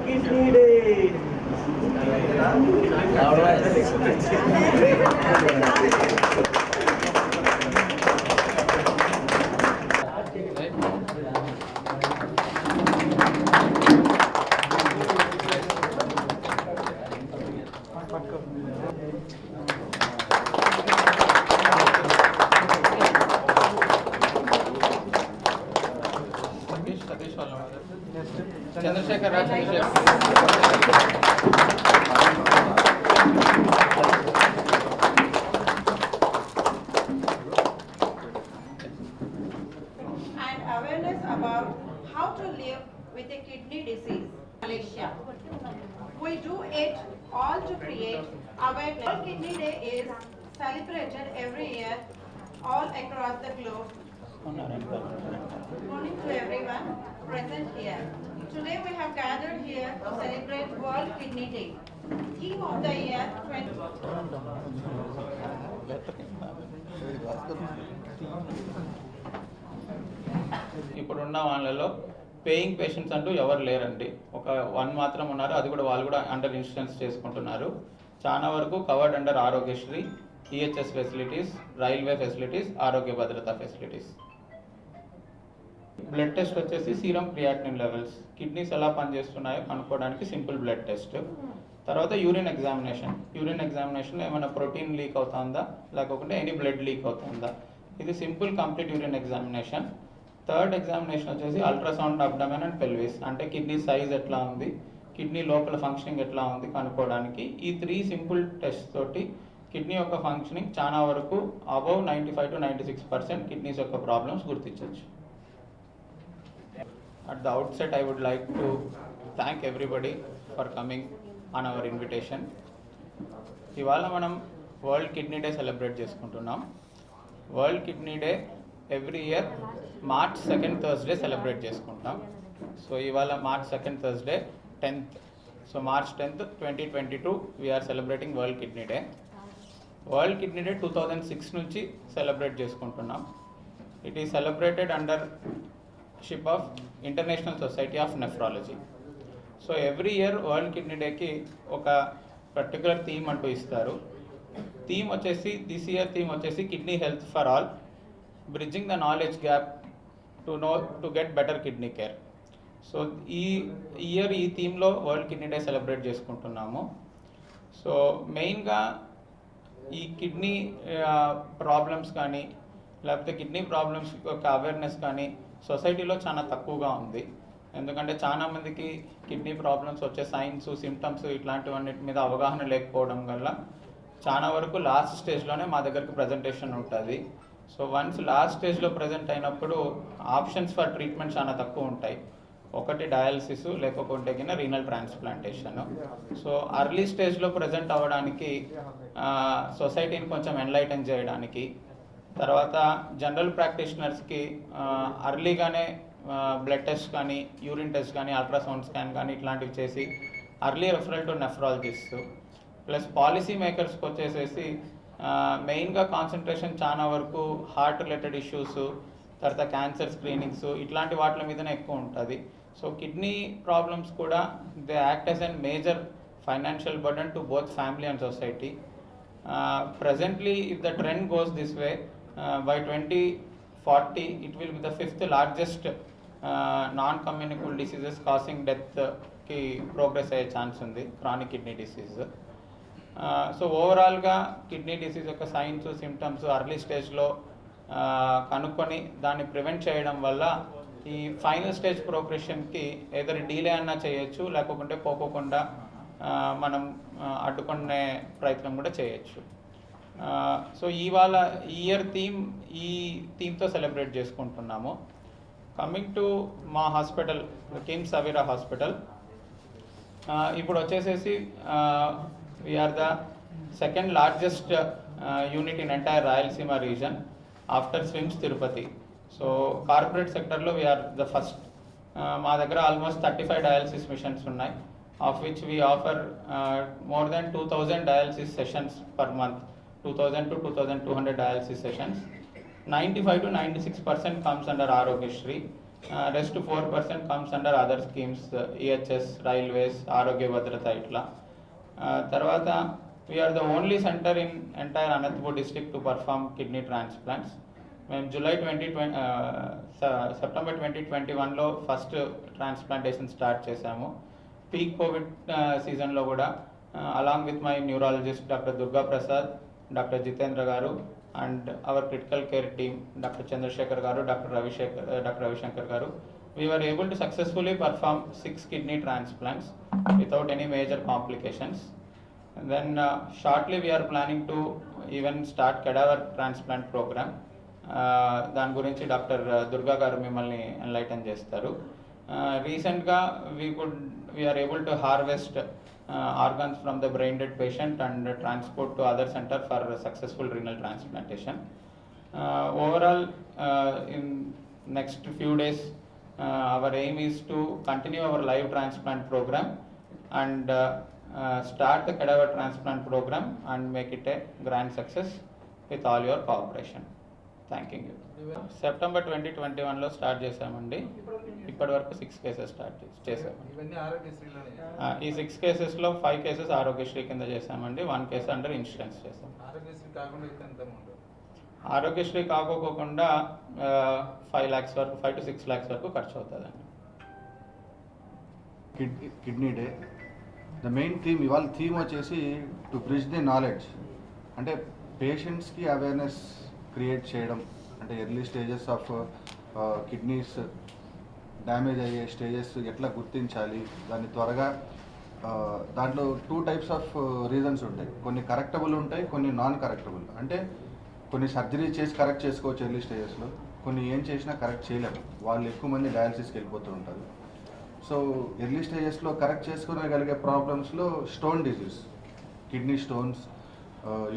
Kidney Day. Chandrasekhar Rao and awareness about how to live with a kidney disease, Malaysia. We do it all to create awareness. World Kidney Day is celebrated every year all across the globe. Good morning to everyone present here. Today we have gathered here to celebrate World Kidney Day. Theme of the year 20. ఇప్పుడున్న వాళ్ళలో paying patients అంటూ ఎవరు లేరండి. ఒక 1 మాత్రం ఉన్నారు. అది కూడా వాళ్ళు కూడా అండర్ ఇన్సూరెన్స్ చేసుకుంటున్నారు. చాలా వరకు covered under Aarogyasri, EHS facilities, railway facilities, ఆరోగ్య భద్రత ఫెసిలిటీస్. బ్లడ్ టెస్ట్ వచ్చేసి సీరం క్రియాటినిన్ లెవెల్స్, కిడ్నీస్ ఎలా పనిచేస్తున్నాయో కనుక్కోవడానికి సింపుల్ బ్లడ్ టెస్ట్. తర్వాత యూరిన్ ఎగ్జామినేషన్ ఏమైనా ప్రోటీన్ లీక్ అవుతుందా లేకపోతే ఎనీ బ్లడ్ లీక్ అవుతుందా, ఇది simple complete urine examination. Third examination వచ్చేసి అల్ట్రాసౌండ్ అబ్డమెన్ అండ్ పెల్విస్, అంటే కిడ్నీ సైజ్ ఎట్లా ఉంది, కిడ్నీ లోపల ఫంక్షనింగ్ ఎట్లా ఉంది కనుక్కోవడానికి. ఈ 3 సింపుల్ టెస్ట్ తోటి కిడ్నీ యొక్క ఫంక్షనింగ్ చాలా వరకు అబౌవ్ 95 to 96% కిడ్నీస్ యొక్క ప్రాబ్లమ్స్ గుర్తించవచ్చు. At the outset, I would like to thank everybody for coming on our invitation. ఇవాళ మనం వరల్డ్ కిడ్నీ డే సెలబ్రేట్ చేసుకుంటున్నాం. World kidney day every year March 2nd Thursday celebrate చేసుకుంటాం. So ఇవాళ March 2nd Thursday 10th. So March 10th 2022 we are celebrating world kidney day. World kidney day 2006 నుంచి celebrate చేసుకుంటున్నాం. It is celebrated under ship of international society of nephrology. So every year world kidney డేకి ఒక particular theme అంటూ ఇస్తారు. Theme వచ్చేసి this year theme వచ్చేసి kidney health for all, bridging the knowledge gap to get better kidney care. So ఈ year ఈ థీమ్లో world kidney day celebrate చేసుకుంటున్నాము. So మెయిన్గా ఈ కిడ్నీ ప్రాబ్లమ్స్ కానీ లేకపోతే కిడ్నీ ప్రాబ్లమ్స్ యొక్క అవేర్నెస్ కానీ సొసైటీలో చాలా తక్కువగా ఉంది. ఎందుకంటే చాలామందికి కిడ్నీ ప్రాబ్లమ్స్ వచ్చే సైన్స్, సిమ్టమ్స్ ఇట్లాంటివన్నిటి మీద అవగాహన లేకపోవడం వల్ల చాలా వరకు లాస్ట్ స్టేజ్లోనే మా దగ్గరికి ప్రజెంటేషన్ ఉంటుంది. సో వన్స్ లాస్ట్ స్టేజ్లో ప్రజెంట్ అయినప్పుడు ఆప్షన్స్ ఫర్ ట్రీట్మెంట్ చాలా తక్కువ ఉంటాయి. ఒకటి డయాలసిస్, లేకపోతే కింద రీనల్ ట్రాన్స్ప్లాంటేషన్. సో అర్లీ స్టేజ్లో ప్రజెంట్ అవ్వడానికి సొసైటీని కొంచెం ఎన్లైటన్ చేయడానికి, తర్వాత జనరల్ ప్రాక్టీషనర్స్కి అర్లీగానే బ్లడ్ టెస్ట్ కానీ, యూరిన్ టెస్ట్ కానీ, అల్ట్రాసౌండ్ స్కాన్ కానీ ఇట్లాంటివి చేసి early referral to nephrologist. Plus policy మేకర్స్కి వచ్చేసేసి మెయిన్గా కాన్సన్ట్రేషన్ చాలా వరకు హార్ట్ రిలేటెడ్ ఇష్యూస్, తర్వాత క్యాన్సర్ స్క్రీనింగ్స్ ఇట్లాంటి వాటి మీదనే ఎక్కువ ఉంటుంది. సో కిడ్నీ ప్రాబ్లమ్స్ కూడా they act as an major financial burden to both family and society. Presently, if the trend goes this way, by 2040 it will be the 5th largest non-communicable diseases causing death ki progress aye chance undi, chronic kidney disease. So overall ga kidney disease yokka signs, symptoms early stage lo kanukkoni danni prevent cheyadam valla ఈ final stage ప్రోగ్రెషన్కి ఏదైనా delay అన్నా చేయొచ్చు, లేకపోతే పోకోకుండా మనం అడ్డుకునే ప్రయత్నం కూడా చేయొచ్చు. సో ఇవాళ ఇయర్ ఈ థీమ్తో సెలబ్రేట్ చేసుకుంటున్నాము. కమింగ్ టు మా హాస్పిటల్, కిమ్స్ అవీరా హాస్పిటల్, ఇప్పుడు వచ్చేసేసి we are the second largest unit in entire Rayalaseema region after SVIMS Tirupati. So corporate సెక్టర్లో వీఆర్ ద ఫస్ట్. మా దగ్గర ఆల్మోస్ట్ 35 డయాలసిస్ మిషన్స్ ఉన్నాయి, of which we offer more than 2000 dialysis sessions per month, 2000 to 2200 dialysis sessions. 95 to 96% comes under Aarogyasri. Rest 4% comes under other schemes, EHS, railways, ఆరోగ్య భద్రత ఇట్లా. తర్వాత we are the only centre in entire Anantapur district to perform kidney transplants. మేము September 2021లో first transplantation start చేశాము. Peak covid సీజన్లో కూడా along with my neurologist doctor Durga Prasad, doctor Jitendra garu and our critical care team, Dr. Chandrasekhar Garu, Dr. Ravishankar Garu, we were able to successfully perform 6 kidney transplants without any major complications. And then shortly we are planning to even start cadaver transplant program. దాని గురించి doctor Durga గారు మిమ్మల్ని enlighten చేస్తారు. రీసెంట్గా we are able to harvest organs from the brain dead patient and transport to other center for successful renal transplantation. Overall, in next few days, our aim is to continue our live transplant program and start the cadaver transplant program and make it a grand success with all your cooperation. Thanking you. September 2021లో start చేసామండి. ఇప్పటి వరకు 6 cases start చేసాము. ఈ 6 కేసెస్లో 5 cases Aarogyasri కింద చేసామండి, 1 case under insurance చేసాం. ఆరోగ్యశ్రీ కాకోకుండా 5 lakhs వరకు, 5 to 6 lakhs వరకు ఖర్చు అవుతుందండి. Kidney day the main theme, ఇవాళ థీమ్ వచ్చేసి టు బ్రిడ్జ్ ది నాలెడ్జ్, అంటే పేషెంట్స్కి అవేర్నెస్ క్రియేట్ చేయడం. అంటే early stages of kidneys damage అయ్యే స్టేజెస్ ఎట్లా గుర్తించాలి, దాన్ని త్వరగా. దాంట్లో 2 types ఆఫ్ రీజన్స్ ఉంటాయి. కొన్ని కరెక్టబుల్ ఉంటాయి, కొన్ని నాన్ కరెక్టబుల్. అంటే కొన్ని సర్జరీ చేసి కరెక్ట్ చేసుకోవచ్చు ఎర్లీ స్టేజెస్లో, కొన్ని ఏం చేసినా కరెక్ట్ చేయలేము. వాళ్ళు ఎక్కువ మంది డయాలసిస్కి వెళ్ళిపోతూ ఉంటారు. సో ఎర్లీ స్టేజెస్లో కరెక్ట్ చేసుకోగలిగే ప్రాబ్లమ్స్లో stone disease, kidney stones,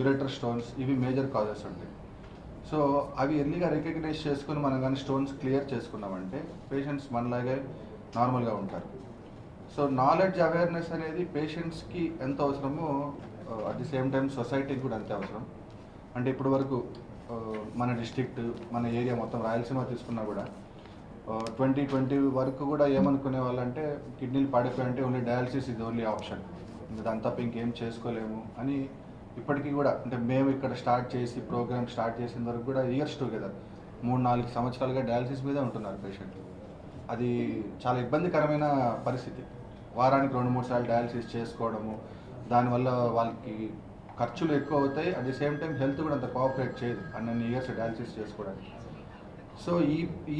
ureter stones, ఇవి మేజర్ కాజెస్ ఉంటాయి. సో అవి ఎర్లీగా రికగ్నైజ్ చేసుకుని మనం కానీ స్టోన్స్ క్లియర్ చేసుకున్నామంటే పేషెంట్స్ మనలాగే నార్మల్గా ఉంటారు. సో నాలెడ్జ్ అవేర్నెస్ అనేది పేషెంట్స్కి ఎంత అవసరమో అట్ ది సేమ్ టైం సొసైటీకి కూడా అంతే అవసరం. అంటే ఇప్పటి వరకు మన డిస్ట్రిక్ట్, మన ఏరియా మొత్తం రాయలసీమ తీసుకున్నా కూడా 2020 వరకు కూడా ఏమనుకునే వాళ్ళంటే కిడ్నీలు పాడైపోయాయంటే ఓన్లీ డయాలసిస్ ఇది ఓన్లీ ఆప్షన్, ఇంకా దాని తప్ప ఇంకేం చేసుకోలేము అని. ఇప్పటికీ కూడా అంటే మేము ఇక్కడ స్టార్ట్ చేసి ప్రోగ్రామ్ స్టార్ట్ చేసిన వరకు కూడా ఇయర్స్ టుగెదర్ 3-4 సంవత్సరాలుగా డయాలసిస్ మీదే ఉంటున్నారు పేషెంట్లు. అది చాలా ఇబ్బందికరమైన పరిస్థితి. వారానికి 2-3 సార్లు డయాలసిస్ చేసుకోవడము, దానివల్ల వాళ్ళకి ఖర్చులు ఎక్కువ అవుతాయి. At the same time health కూడా అంత కోఆపరేట్ చేయదు అన్ని ఇయర్స్ డయాలసిస్ చేసుకోవడానికి. సో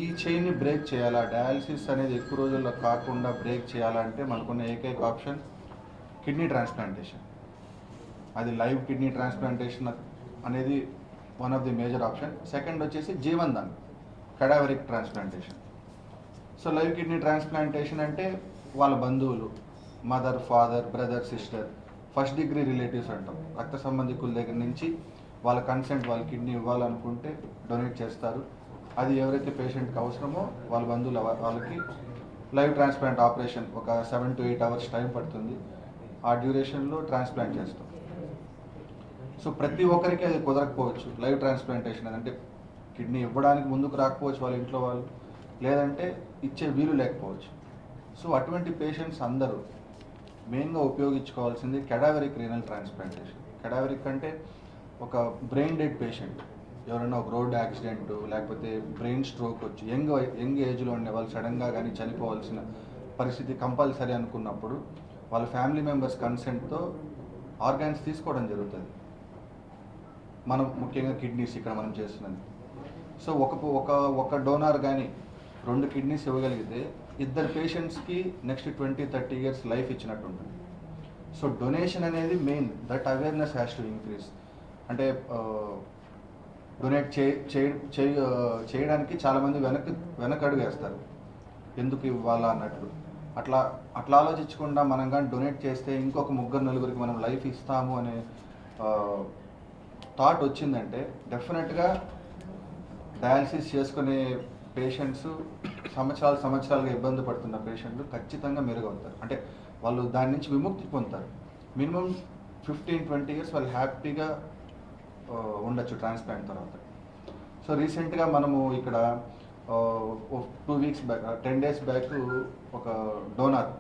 ఈ చైన్ని బ్రేక్ చేయాలా, డయాలసిస్ అనేది ఎక్కువ రోజుల్లో కాకుండా బ్రేక్ చేయాలంటే మనకున్న ఏకైక ఆప్షన్ కిడ్నీ ట్రాన్స్ప్లాంటేషన్. అది లైవ్ కిడ్నీ ట్రాన్స్ప్లాంటేషన్ అనేది one of the major option. Second వచ్చేసి Jeevan Daan, cadaveric transplantation. So live kidney transplantation అంటే వాళ్ళ బంధువులు, mother, father, brother, sister, first degree relatives అంటాం, రక్త సంబంధికుల దగ్గర నుంచి వాళ్ళ కన్సెంట్, వాళ్ళ కిడ్నీ ఇవ్వాలనుకుంటే డొనేట్ చేస్తారు. అది ఎవరైతే పేషెంట్కి అవసరమో వాళ్ళ బంధువులు వాళ్ళకి లైవ్ ట్రాన్స్ప్లాంట్ ఆపరేషన్ ఒక 7 to 8 hours టైం పడుతుంది. ఆ డ్యూరేషన్లో ట్రాన్స్ప్లాంట్ చేస్తాం. సో ప్రతి ఒక్కరికి అది కుదరకపోవచ్చు లైవ్ ట్రాన్స్ప్లాంటేషన్ అని, అంటే కిడ్నీ ఇవ్వడానికి ముందుకు రాకపోవచ్చు వాళ్ళ ఇంట్లో వాళ్ళు, లేదంటే ఇచ్చే వీలు లేకపోవచ్చు. సో అటువంటి పేషెంట్స్ అందరూ మెయిన్గా ఉపయోగించుకోవాల్సింది కెడావరిక్ రీనల్ ట్రాన్స్ప్లాంటేషన్. కెడావరిక్ అంటే ఒక బ్రెయిన్ డెడ్ పేషెంట్, ఎవరైనా ఒక రోడ్ యాక్సిడెంట్ లేకపోతే బ్రెయిన్ స్ట్రోక్ వచ్చి యంగ్ ఏజ్లో ఉండే వాళ్ళు సడన్గా కానీ చనిపోవాల్సిన పరిస్థితి కంపల్సరీ అనుకున్నప్పుడు వాళ్ళ ఫ్యామిలీ మెంబర్స్ కన్సెంట్తో ఆర్గాన్స్ తీసుకోవడం జరుగుతుంది. మనం ముఖ్యంగా కిడ్నీస్ ఇక్కడ మనం చేస్తున్నది. సో ఒక డోనార్ కానీ 2 కిడ్నీస్ ఇవ్వగలిగితే 2 పేషెంట్స్కి నెక్స్ట్ 20-30 years లైఫ్ ఇచ్చినట్టు ఉంటుంది. సో డొనేషన్ అనేది main, that awareness has to increase. అంటే డొనేట్ చేయడానికి చాలామంది వెనకడుగు వేస్తారు, ఎందుకు ఇవ్వాలా అన్నట్లు. అట్లా ఆలోచించకుండా మనం కానీ డొనేట్ చేస్తే ఇంకొక 3-4 మనం లైఫ్ ఇస్తాము అనే థాట్ వచ్చిందంటే డెఫినెట్గా డయాలసిస్ చేసుకునే పేషెంట్స్ సంవత్సరాలుగా ఇబ్బంది పడుతున్న పేషెంట్లు ఖచ్చితంగా మెరుగవుతారు. అంటే వాళ్ళు దాని నుంచి విముక్తి పొందుతారు. మినిమం 15-20 years వాళ్ళు హ్యాపీగా ఉండొచ్చు ట్రాన్స్ప్లాంట్ తర్వాత. సో రీసెంట్గా మనము ఇక్కడ 2 వీక్స్ బ్యాక్ 10 డేస్ బ్యాక్ ఒక డోనర్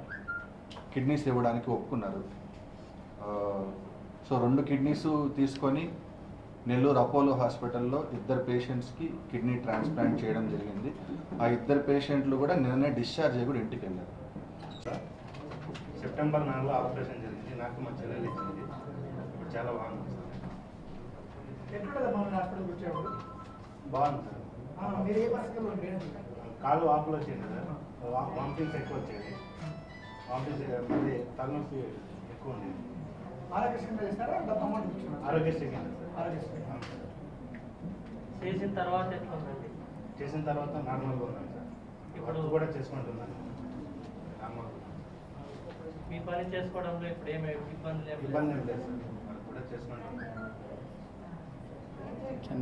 కిడ్నీస్ ఇవ్వడానికి ఒప్పుకున్నారు. సో 2 కిడ్నీస్ తీసుకొని నెల్లూరు అపోలో హాస్పిటల్లో 2 పేషెంట్స్కి కిడ్నీ ట్రాన్స్ప్లాంట్ చేయడం జరిగింది. ఆ 2 పేషెంట్లు కూడా నిన్ననే డిశ్చార్జ్ అయ్యి కూడా ఇంటికి వెళ్ళారు. సెప్టెంబర్ 4 ఆపరేషన్ జరిగింది. నాకు మా చెల్లెలు ఇచ్చింది. ఇప్పుడు చాలా బాగుంది ఎట్లుంటుంది మన హాస్పిటల్కి వచ్చేప్పుడు? సార్. బాగుంది సార్. మీరు ఏ పరిస్థితుల్లో ఉండేది? కాళ్ళు వాపులు వచ్చింది సార్. వామిటింగ్స్ ఎక్కువ వచ్చేది. వామిటింగ్స్ మళ్ళీ తలనొప్పి ఎక్కువ ఉండేది. ఆరోగ్యశ్రీ చేస్తారా? డబ్బు అమౌంట్ ఇచ్చుకున్నారా? ఆరోగ్యశ్రీ కింద సార్. ఆరోగ్యశ్రీ. చేసిన తర్వాత ఎట్లా ఉందండి? చేసిన తర్వాత నార్మల్గా ఉన్నాను సార్. ఇప్పుడు కూడా చేసుకుంటున్నాను నార్మల్గా. మీ పని చేసుకోవడంలో ఇప్పుడు ఏమి ఇబ్బంది లేదు? ఇబ్బంది ఏం లేదు సార్. వర్క్ కూడా చేసుకుంటున్నాను.